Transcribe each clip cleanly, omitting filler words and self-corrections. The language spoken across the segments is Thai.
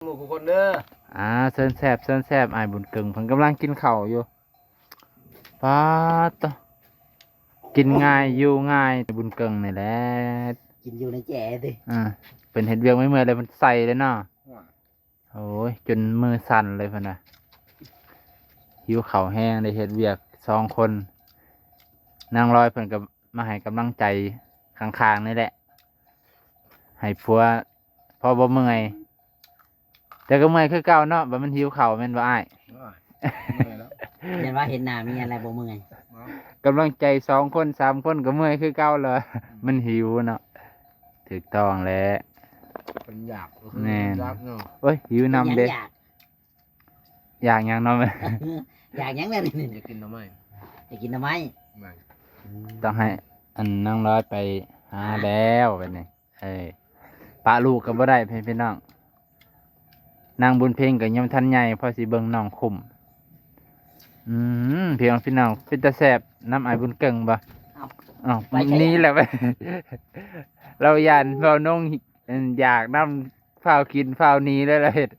หมู่คนเด้อเซินแซบอ้ายบุญเกิงเพิ่นกำลังกินข้าวอยู่ป๊าดตะกินง่ายอยู่ง่ายบุญเกิงนี่แหละกินอยู่ในแจ๋ดิเป็นเฮ็ดเวียกไม่เมื่อยเลยมันใส่เลยเนาะโอ้ยจนมือสั่นเลยเพิ่นน่ะหิวข้าวแห้งได้เฮ็ดเวียก2 คนนางร้อยเพิ่นก็มาให้กำลังใจข้างๆนี่แหละให้ผัวพอบ่เมื่อยแต่ก็เมื่อยคือเก่าเนาะบ่มันหิวข้าวแม่นบ่อ้ายเห็นว่าเห็นหน้ามีอะไรบ่เมื่อยกำลังใจ2 คน3 คนก็เมื่อยคือเก่าเลยมันหิวเนาะถูกต้องแล้วเป็นอยากแน่น อยากเนาะโอ้ยหิวนำเด้อยากหยังเนาะ อยากหยังแม่นี่ อยากกินหน่อไม้ อยากกินหน่อไม้ ไม่ ต้องให้อันนั่งร้อยไปหาแล้วไปนี่ปะลูกก็บ่ได้พี่น้องนางบุญเพ็งก็ยังทันใหญ่พอสิเบิ่งน้องคุ้มพี่น้องเป็นตาแซ่บน้ำอ้ายบุญเกิงบ่อ้าวนี่แหละไป เราย่านเฝ้านงอยากน้ำเฝ้ากินเฝ้านี้แล้วล่ะเฮ็ด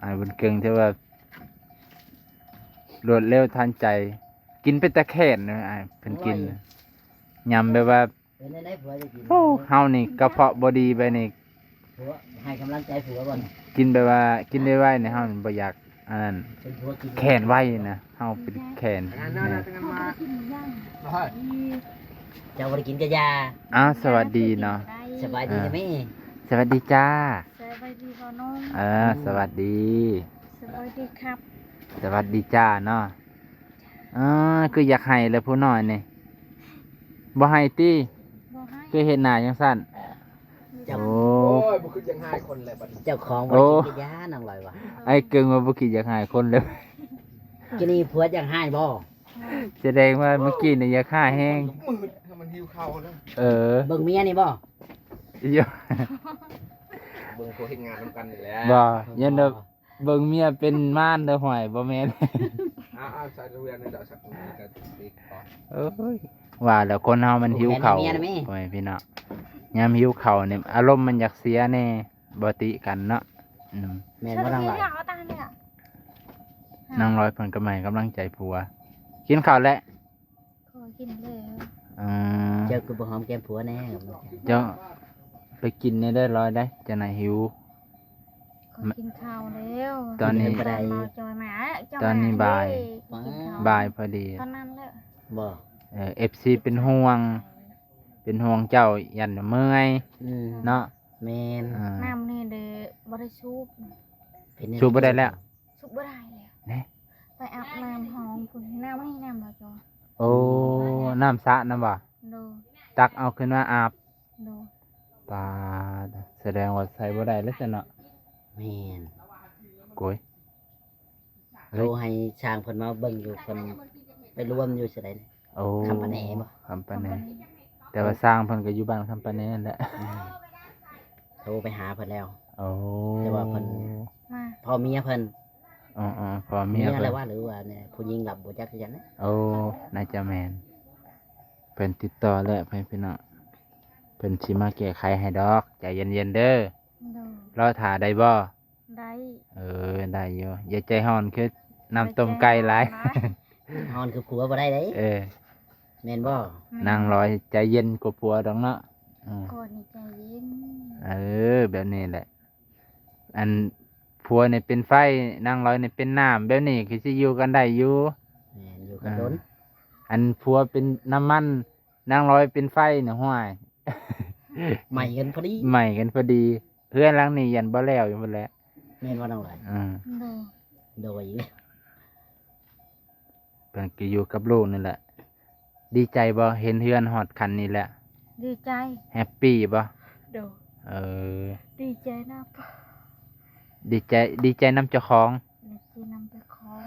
อ้ายบุญเกิงที่ว่ารวดเร็วทันใจกินเป็นตะแค่นนะอ้ายเพิ่นกินยำแบบว่าเป็นได้ผัวจะกินเฮานี่กระเพาะบ่ดีไปนี่ผัวให้กำลังใจผัวก่อนกินแบบว่ากินได้ไวนี่เฮาบ่อยากอันนั้นแขนไว้นะเฮาเป็นแขนเจ้าบ่ได้กินกะยาสวัสดีเนาะสบายดีจ้ะแม่สวัสดีจ้าสวัสดีพ่อน้องสวัสดีสวัสดีครับสวัสดีจ้าเนาะคืออยากให้เลยผู้น้อยนี่บ่ให้ติคือเฮ็ดหน้าจังซั่นโอ้ยบ่คือยังหายคนเลยบัดนี้เจ้าของบ่ได้กินกะยาน้องลอยว่ะไอ้เกิงว่าบ่คิดอยากให้คนเลยกินนี่ผัวจังหายบ่แสดงว่าเมื่อกี้นี่อยากฆ่าแห้งมืดถ้ามันหิวข้าวแล้วเบิ่งเมียนี่บ่เยอะเบิ่งเขาเฮ็ดงานนำกันนี่แหละบ่ยันเบิ่งเมียเป็นม่านเด้อห่วยบ่แม่นใส่เรียนในดอกสักนี้ก็ติดต่อว่าแล้วคนเฮามันหิวข้าวโอ้ยพี่น้องยามหิวข้าวนี่อารมณ์มันอยากเสียแน่บ่ติกันเนาะแม่นบ่ทางหลายนางร้อยเพิ่นก็ให้กำลังใจผัวกินข้าวแล้วขอกินเลยเจ้าคือบ่หอมแก้มผัวแน่เจ้าไปกินได้ร้อยได้จะไหนหิวกินข้าวแล้วตอนนี้ตอนนี้บ่ายพอดีตอนนั้นแหละบ่FC เป็นห่วงเจ้ายันเมื่อยเนาะแม่นน้ำนี่เด้บ่ได้ชุบชุบบ่ได้แล้วชุบบ่ได้แล้วไปอาบน้ำห้องพุ่นน้ำให้น้ำแล้วจ้ะโอ้น้ำสระน้ำบ่ตักเอาขึ้นมาอาบปาแสดงว่าใส่บ่ได้แล้วซั่นเนาะแม่นโกยโทรให้ช่างเพิ่นมาเบิ่งอยู่เพิ่นไปรวมอยู่ไสไดคำปะแหน่บ่คำปะแหน่แต่ว่าสร้างเพิ่นก็อยู่บ้านคำปะแหน่นั่นแหละโทรไปหาเพิ่นแล้วแต่ว่าเพิ่นพ่อเมียเพิ่นพ่อเมียแล้วว่าหรือว่าเนี่ยผู้หญิงหลับบ่จักคือกันนะน่าจะแม่นเพิ่นติดต่อแล้วพี่น้องเพิ่นสิมาแก้ไขให้ดอกใจเย็นๆเด้อรอถ่าได้บ่ได้ได้อยู่อย่าใจฮ้อนคือน้ำต้มไก่หลายฮ้อนคือผัวบ่ได้เด้แม่นบ่นางร้อยใจเย็นกว่าผัวดอกเนาะก่อนนี่ใจเย็นแบบนี้แหละอันผัวเนี่ยเป็นไฟนางร้อยเนี่ยเป็นน้ำแบบนี้คือสิอยู่กันได้อยู่อยู่กันโดนอันผัวเป็นน้ำมันนางร้อยเป็นไฟเนี่ยห้วยใหม่กันพอดีเพื่อนหลังนี้ยันบ่แล้วอยู่หมดแล้วแม่นว่าน้องหลายโดยเพิ่นก็อยู่กับลูกนี่แหละดีใจบ่เห็นเฮือนฮอดคันนี่แหละดีใจแฮปปี้บ่ดีใจนะดีใจนำเจ้าของดีใจนำเจ้าของ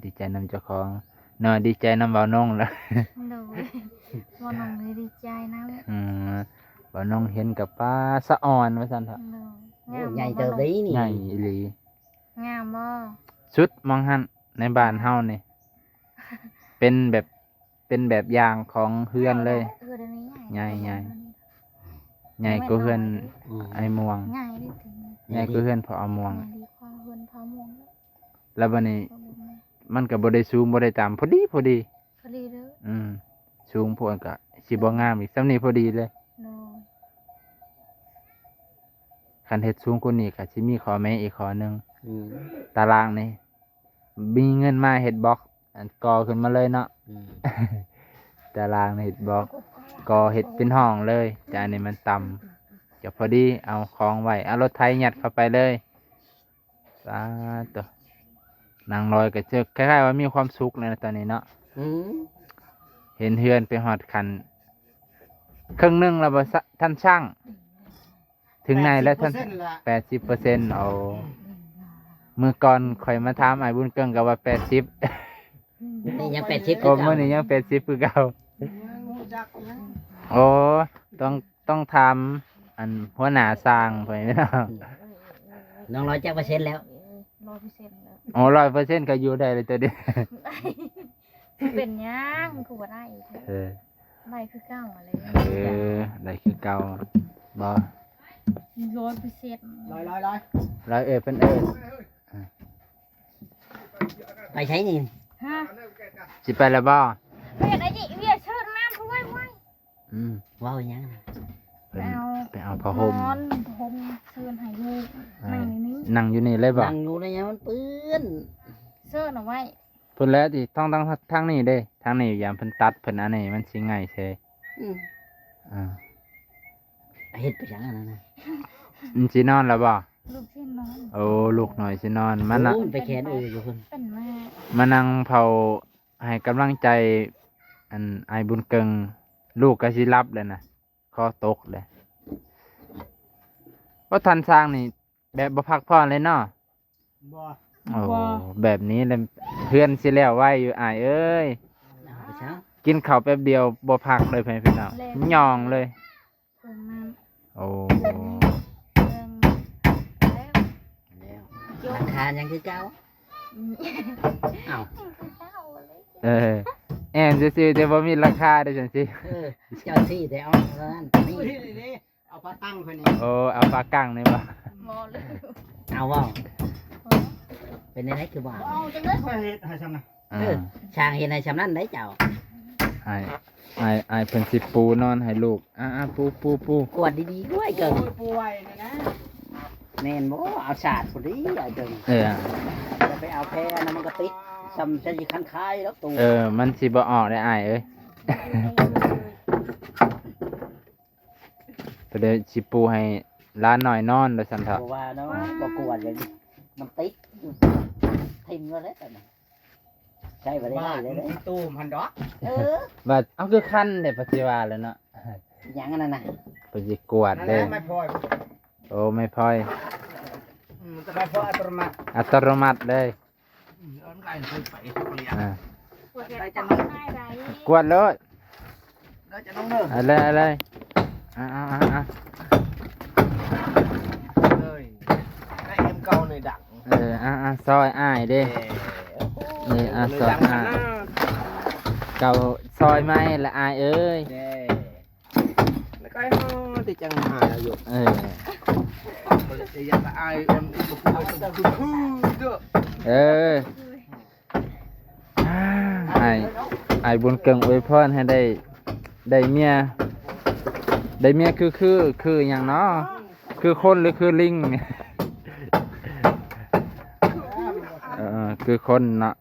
ดีใจนำเจ้าของเนาะดีใจนำเว้านงแล้วบ่น้องเลยดีใจนะเว้านงเห็นกับป้าสะอ่อนว่าซั่นเถาะใหญ่เติบดีนี่ใหญ่อีหลีงามบ่สุดมองหั่นในบ้านเฮานี่เป็นแบบอย่างของเฮือนเลยใหญ่กว่าเฮือนไอ้ม่วงใหญ่ดิ ใหญ่คือเฮือนพอเอาม่วง ดีกว่าเฮือนพอม่วงแล้ว แล้วบัดนี้ ก็บ่แม่น มันก็บ่ได้สูงบ่ได้ต่ำพอดีพอดี พอดีเด้อ สูงพวกก็สิบ่งามอีกซำนี้พอดีเลย โดย คันเฮ็ดสูงกว่านี้ก็สิมีข้อแม้อีกข้อหนึง อืม ตารางนี่มีเงินมาเฮ็ดบล็อกอันก่อขึ้นมาเลยเนาะ อืม ตารางนี่เฮ็ดบล็อกก่อเฮ็ดเป็นห้องเลยแต่อันนี้มันต่ำจะพอดีเอาของไว้เอารถไถยัดเข้าไปเลยสาธุนางลอยก็เจอคล้ายๆว่ามีความสุขเลยนะตอนนี้เนาะ อืม เห็นเฮือนไปฮอดคันครึ่งหนึงแล้วบ่ซะท่านช่าง ถึงไหนแล้วท่าน 80%ละ 80%เอามื้อก่อนข่อยมาถามอ้ายบุญเกิงก็ว่า80 นี่ยัง80 โอ้มื้อนี้ยัง80คือเก่า ยังรู้จักยัง โอ้ต้องถามอันหัวหน้าสร้างเพิ่นเนาะ น้องร้อยจักเปอร์เซ็นต์แล้ว 100%แล้ว โอ้100%ก็อยู่ได้เลยตัวเดียว เป็นหยังคือบ่ได้อีก เออ ได้คือเก่าอะไร ได้คือเก่าบ่ 100% ร้อย ร้อยเพิ่น ไปใช้นี่ ฮะ สิไปแล้วบ่ เวียดไอ้นี่เวียดเชิญน้ำเขาไว้ อืม ว้าวยังนะ เพิ่นไปเอาผ้าห่ม นอนห่มเชิญให้ลูกนั่งในนี้ นั่งอยู่นี่เลยบ่ นั่งอยู่ในยังมันเปื้อน เชิญเอาไว้ เพิ่นแล้วที่ต้องทางนี้เด้ทางนี้ยามเพิ่นตัดเพิ่นอันนี้มันสิง่ายเซ อืม อ่า เฮ็ดไปยังอันนั้นนะ มันสินอนแล้วบ่ ลูกเช่นนอน โอ้ลูกหน่อยสินอนมานะ โอ้ยไปแขนอยู่คน เป็นแม่ มานั่งเผาให้กำลังใจอันไอ้ายบุญเกิงลูกก็สิรับเลยนะคอตกเลยว่าทันสร้างนี่แบบบ่พักผ่อนเลยเนาะ บ่ โอ้แบบนี้เลยเพื่อนสิแล้วไว้อยู่อ้ายเอ้ย เอาไปเช้า กินข้าวแป๊บเดียวบ่พักเลยเพี่นน้องย่องเลย เพิ่งน้ โอ้ ำเรื่องแล้ว แล้วราคายังคือเก่าเอ้า คือเจ้าเลย เออแอนซื่อๆแต่บ่มีราคาเด้อจังซี่ เออเจ้าที่แต่เอาแล้วนั่นนี่ นี่เอาปลาตั้งคนนี้ โอ้เอาปลากั้งนี่บ่ มอเลย เอาว่าเป็นในไหนคือว่า เอาจังได้ค่อยเฮ็ดให้ซ้ำนะ อ่า ช่างเห็นในชำนั้นได้เจ้า ไอ้เพิ่นสิปูนอนให้ลูกปู กวดดีๆด้วยเกิน โอ้ยป่วยนี่นะ แม่นบ่เอาศาสตร์พอดีเอาเกิน เออ จะไปเอาแพ้นะมันก็ติดซ้ำจะสิคันคายแล้วตู มันสิบ่ออกได้อ้ายเอ้ยก็เดี๋ยวสิปูให้ร้านหน่อยนอนแล้วซั่นเถอะ เพราะว่าเนาะบ่กวดเลยมันติดทิ่มก็แล้วแต่ใช่บ่ได้ บ้าน เลยเด้ ตู้มันดอก เออ ว่าเอาคือคันเด้ปัจจุบันแล้วเนาะ อย่างนั้นน่ะ เพิ่นสิกวด นั่นแห เด้ ละไม่พอย โอ้ไม่พอย มันจะไม่พออัตโนมัติ อัตโนมัติเลย เอาไก่ไปเลี้ยง อ่า ปวดใจจะนอนได้ไร กวดเลย แล้วจะน้องเด้อ อะไรอ่า เลยไอ้เอ็มเก่าในดัง ซอยอ้ายเด้ นี่ซอยอ้ายเก่าซอยไม้ละอ้ายเอ้ย แล้วก็ไอ้ห้อที่จังหาอยู่ เออ จะอยากไอ้เอ็มบุกไปคือเด้อ เออไอ้บุญเกิงอวยพรให้ได้เมียคืออย่างเนาะคือคนหรือคือลิง คือคนเนาะ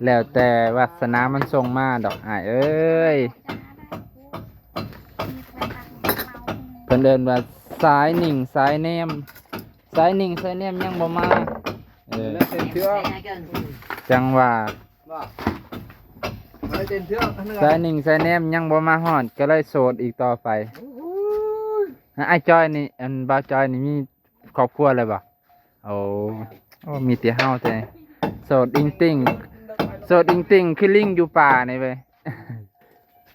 แล้วแต่วาสนามันส่งมาดอกอ้ายเอ้ยเพิ่นเดินว่าสายนิ่งสายแนมยังบ่มาแล้วเต็มเทือก จังว่า ว่าไม่เต็มเทือก สายนิ่งสายแนมยังบ่มาฮอดก็เลยโสดอีกต่อไปไอ้จอยนี่อันบ่าวจอยนี่มีครอบครัวเลยบ่โอ้มีแต่เฮาแต่โสดอิงติ่งคือลิงอยู่ป่านี่เว้ย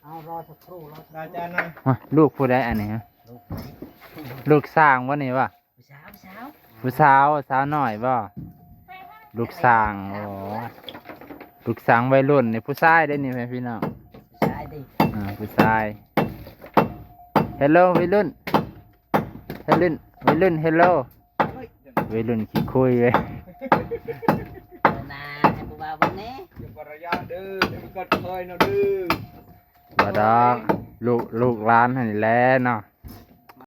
เอารอสักครู่รอ อาจารย์หน่อย ว้าลูกผู้ใดอันนี้ฮะลูกสร้างวะนี่วะ ผู้สาว ผู้สาวน้อยบ่ลูกสร้างโอ้ลูกสร้างวัยรุ่นนี่ผู้ชายได้นี่แม่พี่น้อง ผู้ชายดิ ผู้ชาย Hello วัยรุ่น วัยรุ่นเฮลโลวัยรุ่นขี้คุยเว้ย นาให้ผู้บ่าวเบิ่งแหน่ อย่าปรยาเด้ออย่าไปกดเคยเนาะเด้อ บ่ดอกลูกหลานหั่นแหละเนาะ